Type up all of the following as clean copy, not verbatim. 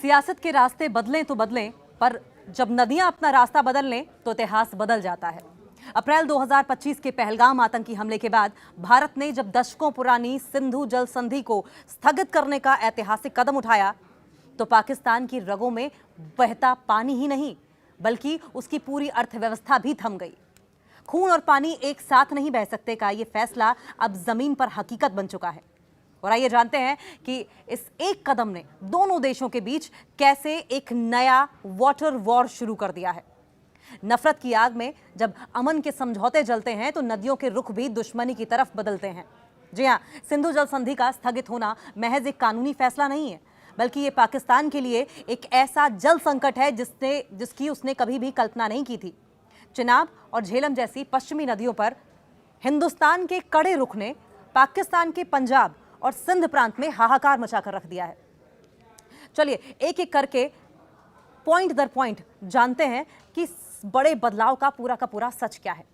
सियासत के रास्ते बदलें तो बदलें, पर जब नदियां अपना रास्ता बदल लें तो इतिहास बदल जाता है। अप्रैल 2025 के पहलगाम आतंकी हमले के बाद भारत ने जब दशकों पुरानी सिंधु जल संधि को स्थगित करने का ऐतिहासिक कदम उठाया, तो पाकिस्तान की रगों में बहता पानी ही नहीं बल्कि उसकी पूरी अर्थव्यवस्था भी थम गई। खून और पानी एक साथ नहीं बह सकते का ये फैसला अब जमीन पर हकीकत बन चुका है। और आइए जानते हैं कि इस एक कदम ने दोनों देशों के बीच कैसे एक नया वाटर वॉर शुरू कर दिया है। नफरत की आग में जब अमन के समझौते जलते हैं तो नदियों के रुख भी दुश्मनी की तरफ बदलते हैं। जी हां, सिंधु जल संधि का स्थगित होना महज एक कानूनी फैसला नहीं है, बल्कि ये पाकिस्तान के लिए एक ऐसा जल संकट है जिसकी उसने कभी भी कल्पना नहीं की थी। चिनाब और झेलम जैसी पश्चिमी नदियों पर हिंदुस्तान के कड़े रुख ने पाकिस्तान के पंजाब और सिंध प्रांत में हाहाकार मचाकर रख दिया है। चलिए एक एक करके पॉइंट दर पॉइंट जानते हैं कि बड़े बदलाव का पूरा सच क्या है।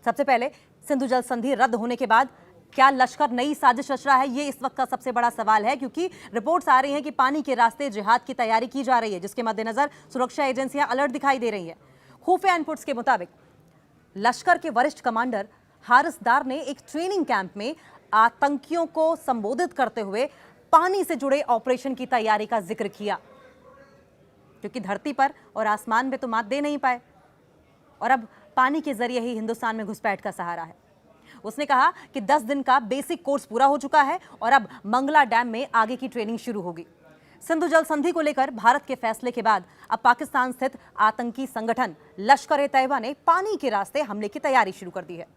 सबसे पहले, सिंधु जल संधि रद्द होने के बाद क्या लश्कर नई साजिश रच रहा है? ये इस वक्त का सबसे बड़ा सवाल है, क्योंकि रिपोर्ट्स आ रही हैं कि पानी के रास्ते जिहाद की तैयारी की जा रही है, जिसके मद्देनजर सुरक्षा एजेंसियां अलर्ट दिखाई दे रही हैं। खुफिया इनपुट्स के मुताबिक लश्कर के वरिष्ठ कमांडर हारिस डार ने एक ट्रेनिंग कैंप में आतंकियों को संबोधित करते हुए पानी से जुड़े ऑपरेशन की तैयारी का जिक्र किया, क्योंकि धरती पर और आसमान में तो मात दे नहीं पाए और अब पानी के जरिए ही हिंदुस्तान में घुसपैठ का सहारा है। उसने कहा कि 10 दिन का बेसिक कोर्स पूरा हो चुका है और अब मंगला डैम में आगे की ट्रेनिंग शुरू होगी। सिंधु जल संधि को लेकर भारत के फैसले के बाद अब पाकिस्तान स्थित आतंकी संगठन लश्कर-ए-तैयबा ने पानी के रास्ते हमले की तैयारी शुरू कर दी है।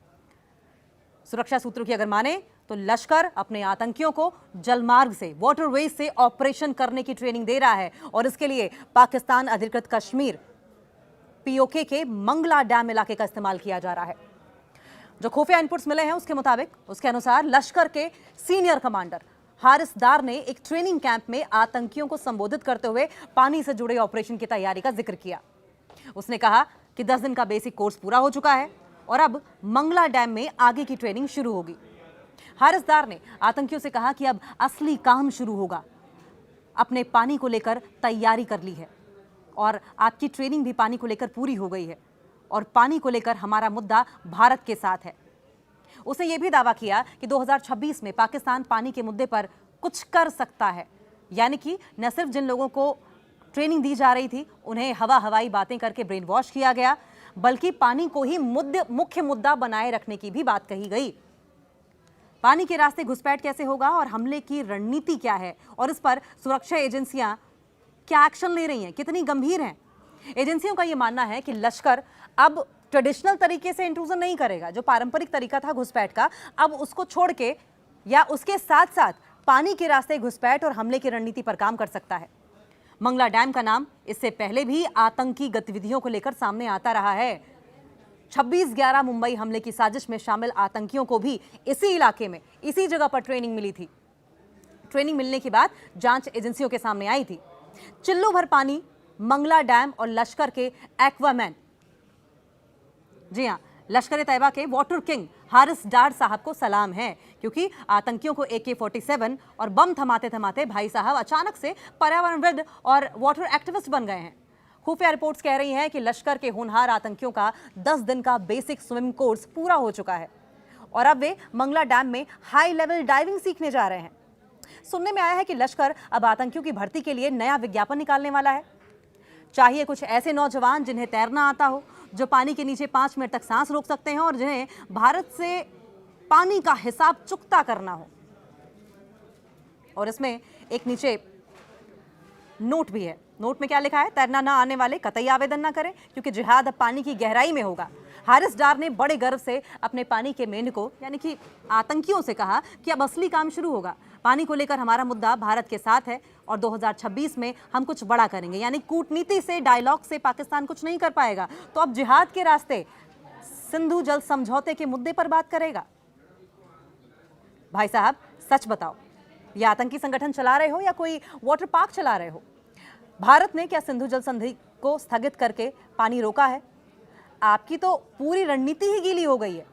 सुरक्षा सूत्रों की अगर माने तो लश्कर अपने आतंकियों को जलमार्ग से, वाटरवेज से ऑपरेशन करने की ट्रेनिंग दे रहा है और इसके लिए पाकिस्तान अधिकृत कश्मीर पीओके के मंगला डैम इलाके का इस्तेमाल किया जा रहा है। जो खुफिया इनपुट्स मिले हैं उसके अनुसार लश्कर के सीनियर कमांडर हारिस डार ने एक ट्रेनिंग कैंप में आतंकियों को संबोधित करते हुए पानी से जुड़े ऑपरेशन की तैयारी का जिक्र किया। उसने कहा कि 10 दिन का बेसिक कोर्स पूरा हो चुका है और अब मंगला डैम में आगे की ट्रेनिंग शुरू होगी। हारिस डार ने आतंकियों से कहा कि अब असली काम शुरू होगा। अपने पानी को लेकर तैयारी कर ली है और आपकी ट्रेनिंग भी पानी को लेकर पूरी हो गई है और पानी को लेकर हमारा मुद्दा भारत के साथ है। उसने यह भी दावा किया कि 2026 में पाकिस्तान पानी के मुद्दे पर कुछ कर सकता है, यानी कि न सिर्फ जिन लोगों को ट्रेनिंग दी जा रही थी उन्हें हवाई बातें करके ब्रेन वॉश किया गया, बल्कि पानी को ही मुख्य मुद्दा बनाए रखने की भी बात कही गई। पानी के रास्ते घुसपैठ कैसे होगा और हमले की रणनीति क्या है और इस पर सुरक्षा एजेंसियां क्या एक्शन ले रही हैं, कितनी गंभीर हैं? एजेंसियों का यह मानना है कि लश्कर अब ट्रेडिशनल तरीके से इंट्रूजन नहीं करेगा। जो पारंपरिक तरीका था घुसपैठ का, अब उसको छोड़ के या उसके साथ साथ पानी के रास्ते घुसपैठ और हमले की रणनीति पर काम कर सकता है। मंगला डैम का नाम इससे पहले भी आतंकी गतिविधियों को लेकर सामने आता रहा है। 26/11 मुंबई हमले की साजिश में शामिल आतंकियों को भी इसी इलाके में, इसी जगह पर ट्रेनिंग मिली थी। ट्रेनिंग मिलने के बाद जांच एजेंसियों के सामने आई थी। चिल्लू भर पानी, मंगला डैम और लश्कर के एक्वामैन, जी हां, लश्कर-ए-तैयबा के वाटर किंग हारिस डार साहब को सलाम है, क्योंकि आतंकियों को AK-47 और बम थमाते थमाते भाई साहब अचानक से पर्यावरणविद और वाटर एक्टिविस्ट बन गए हैं। खुफिया रिपोर्ट्स कह रही हैं कि लश्कर के होनहार आतंकियों का 10 दिन का बेसिक स्विम कोर्स पूरा हो चुका है और अब वे मंगला डैम में हाई लेवल डाइविंग सीखने जा रहे हैं। सुनने में आया है कि लश्कर अब आतंकियों की भर्ती के लिए नया विज्ञापन निकालने वाला है। चाहिए कुछ ऐसे नौजवान जिन्हें तैरना आता हो, जो पानी के नीचे 5 मिनट तक सांस रोक सकते हैं और जिन्हें भारत से पानी का हिसाब चुकता करना हो। और इसमें एक नीचे नोट भी है। नोट में क्या लिखा है? तैरना ना आने वाले कतई आवेदन ना करें, क्योंकि जिहाद अब पानी की गहराई में होगा। हारिस डार ने बड़े गर्व से अपने पानी के मेंढकों यानी कि आतंकियों से कहा कि अब असली काम शुरू होगा। पानी को लेकर हमारा मुद्दा भारत के साथ है और 2026 में हम कुछ बड़ा करेंगे, यानी कूटनीति से, डायलॉग से पाकिस्तान कुछ नहीं कर पाएगा, तो अब जिहाद के रास्ते सिंधु जल समझौते के मुद्दे पर बात करेगा। भाई साहब सच बताओ, ये आतंकी संगठन चला रहे हो या कोई वाटर पार्क चला रहे हो? भारत ने क्या सिंधु जल संधि को स्थगित करके पानी रोका है? आपकी तो पूरी रणनीति ही गीली हो गई है।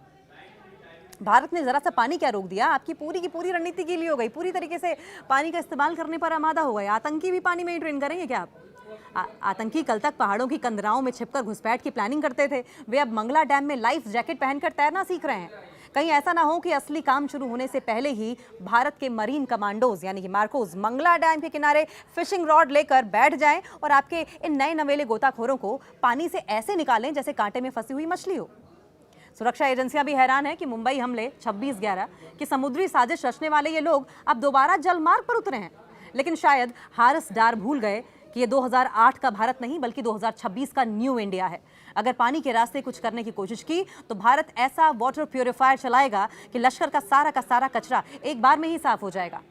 भारत ने जरा सा पानी क्या रोक दिया, आपकी पूरी की पूरी रणनीति गीली हो गई, पूरी तरीके से पानी का इस्तेमाल करने पर आमादा हो गए। आतंकी भी पानी में ही ट्रेन करेंगे क्या आप? आतंकी कल तक पहाड़ों की कंदराओं में छिपकर घुसपैठ की प्लानिंग करते थे, वे अब मंगला डैम में लाइफ जैकेट पहनकर तैरना सीख रहे हैं। कहीं ऐसा ना हो कि असली काम शुरू होने से पहले ही भारत के मरीन कमांडोज यानी कि मार्कोस मंगला डैम के किनारे फिशिंग रॉड लेकर बैठ जाएं और आपके इन नए नवेले गोताखोरों को पानी से ऐसे निकालें जैसे कांटे में फंसी हुई मछली हो। सुरक्षा एजेंसियां भी हैरान है कि मुंबई हमले 26/11 की समुद्री साजिश रचने वाले ये लोग अब दोबारा जलमार्ग पर उतरे हैं। लेकिन शायद हारिस डार भूल गए कि ये 2008 का भारत नहीं बल्कि 2026 का न्यू इंडिया है। अगर पानी के रास्ते कुछ करने की कोशिश की तो भारत ऐसा वाटर प्यूरिफायर चलाएगा कि लश्कर का सारा कचरा एक बार में ही साफ हो जाएगा।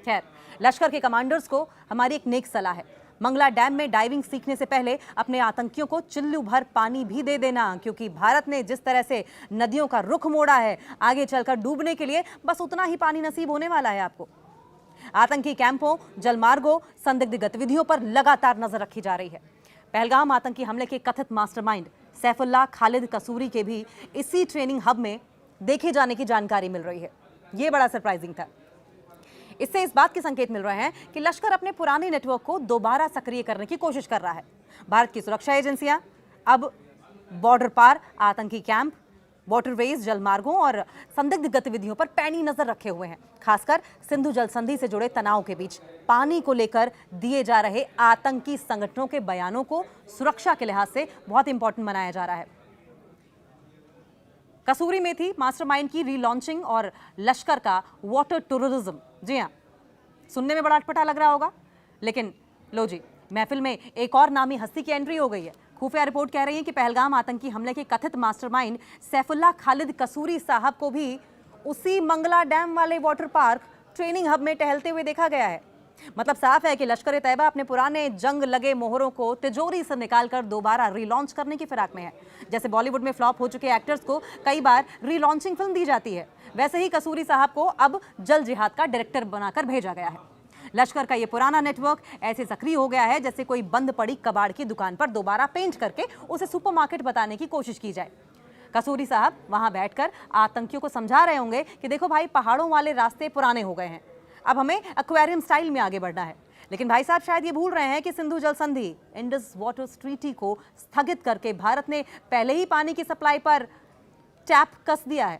खैर, लश्कर के कमांडर्स को हमारी एक नेक सलाह है, मंगला डैम में डाइविंग सीखने से पहले अपने आतंकियों को चिल्लू भर पानी भी दे देना, क्योंकि भारत ने जिस तरह से नदियों का रुख मोड़ा है, आगे चलकर डूबने के लिए बस उतना ही पानी नसीब होने वाला है आपको। आतंकी कैंपों, जलमार्गों, संदिग्ध गतिविधियों पर लगातार नजर रखी जा रही है। पहलगाम आतंकी हमले के कथित मास्टरमाइंड सैफुल्लाह खालिद कसूरी के भी इसी ट्रेनिंग हब में देखे जाने की जानकारी मिल रही है। ये बड़ा सरप्राइजिंग था। इससे इस बात के संकेत मिल रहे हैं कि लश्कर अपने पुराने नेटवर्क को दोबारा सक्रिय करने की कोशिश कर रहा है। भारत की सुरक्षा एजेंसियां अब बॉर्डर पार आतंकी कैंप, वाटरवेज, जलमार्गों और संदिग्ध गतिविधियों पर पैनी नजर रखे हुए हैं। खासकर सिंधु जल संधि से जुड़े तनाव के बीच पानी को लेकर दिए जा रहे आतंकी संगठनों के बयानों को सुरक्षा के लिहाज से बहुत इंपॉर्टेंट बनाया जा रहा है। कसूरी में थी मास्टरमाइंड की रीलॉन्चिंग और लश्कर का वाटर टूरिज्म। जी हाँ, सुनने में बड़ा अटपटा लग रहा होगा, लेकिन लो जी, महफिल में एक और नामी हस्ती की एंट्री हो गई है। खुफिया रिपोर्ट कह रही है कि पहलगाम आतंकी हमले के कथित मास्टरमाइंड सैफुल्लाह खालिद कसूरी साहब को भी उसी मंगला डैम वाले वाटर पार्क ट्रेनिंग हब में टहलते हुए देखा गया है। मतलब साफ है कि लश्कर तैयबा अपने पुराने जंग लगे मोहरों को तिजोरी से निकालकर दोबारा रीलॉन्च करने की फिराक में है। जैसे बॉलीवुड में फ्लॉप हो चुके एक्टर्स को कई बार रीलॉन्चिंग फिल्म दी जाती है, वैसे ही कसूरी साहब को अब जल जिहाद का डायरेक्टर बनाकर भेजा गया है। लश्कर का ये पुराना नेटवर्क ऐसे सक्रिय हो गया है जैसे कोई बंद पड़ी कबाड़ की दुकान पर दोबारा पेंट करके उसे सुपरमार्केट बताने की कोशिश की जाए। कसूरी साहब वहां बैठकर आतंकियों को समझा रहे होंगे कि देखो भाई, पहाड़ों वाले रास्ते पुराने हो गए हैं, अब हमें एक्वेरियम स्टाइल में आगे बढ़ना है। लेकिन भाई साहब शायद ये भूल रहे हैं कि सिंधु जल संधि, इंडस वाटर ट्रीटी को स्थगित करके भारत ने पहले ही पानी की सप्लाई पर टैप कस दिया है।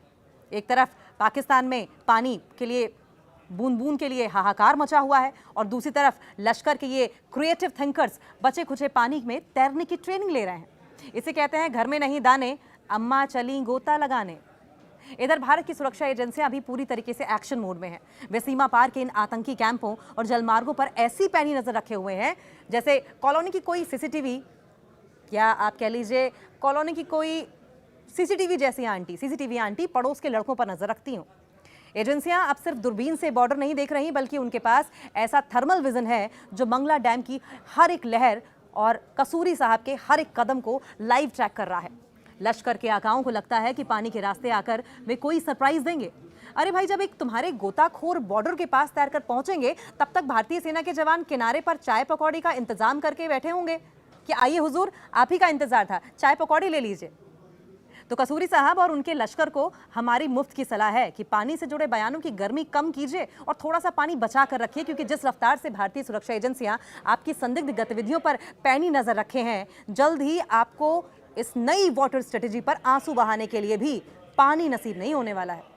एक तरफ पाकिस्तान में पानी के लिए बूंद बूंद के लिए हाहाकार मचा हुआ है और दूसरी तरफ लश्कर के ये क्रिएटिव थिंकर्स बचे खुचे पानी में तैरने की ट्रेनिंग ले रहे हैं। इसे कहते हैं घर में नहीं दाने, अम्मा चली गोता लगाने। इधर भारत की सुरक्षा एजेंसियां अभी पूरी तरीके से एक्शन मोड में हैं। वे सीमा पार के इन आतंकी कैंपों और जलमार्गों पर ऐसी पैनी नजर रखे हुए हैं जैसे कॉलोनी की कोई सीसीटीवी, या आप कह लीजिए कॉलोनी की कोई सीसीटीवी जैसी आंटी, सीसीटीवी आंटी पड़ोस के लड़कों पर नजर रखती हूँ। एजेंसियां अब सिर्फ दूरबीन से बॉर्डर नहीं देख रही, बल्कि उनके पास ऐसा थर्मल विजन है जो मंगला डैम की हर एक लहर और कसूरी साहब के हर एक कदम को लाइव ट्रैक कर रहा है। लश्कर के आकाओं को लगता है कि पानी के रास्ते आकर वे कोई सरप्राइज देंगे। अरे भाई, जब एक तुम्हारे गोताखोर बॉर्डर के पास तैरकर पहुंचेंगे, तब तक भारतीय सेना के जवान किनारे पर चाय पकौड़ी का इंतजाम करके बैठे होंगे कि आइए हुजूर, आप ही का इंतजार था, चाय पकौड़ी ले लीजिए। तो कसूरी साहब और उनके लश्कर को हमारी मुफ्त की सलाह है कि पानी से जुड़े बयानों की गर्मी कम कीजिए और थोड़ा सा पानी बचा कर रखिए, क्योंकि जिस रफ्तार से भारतीय सुरक्षा एजेंसियां आपकी संदिग्ध गतिविधियों पर पैनी नजर रखे हैं, जल्द ही आपको इस नई वाटर स्ट्रेटेजी पर आंसू बहाने के लिए भी पानी नसीब नहीं होने वाला है।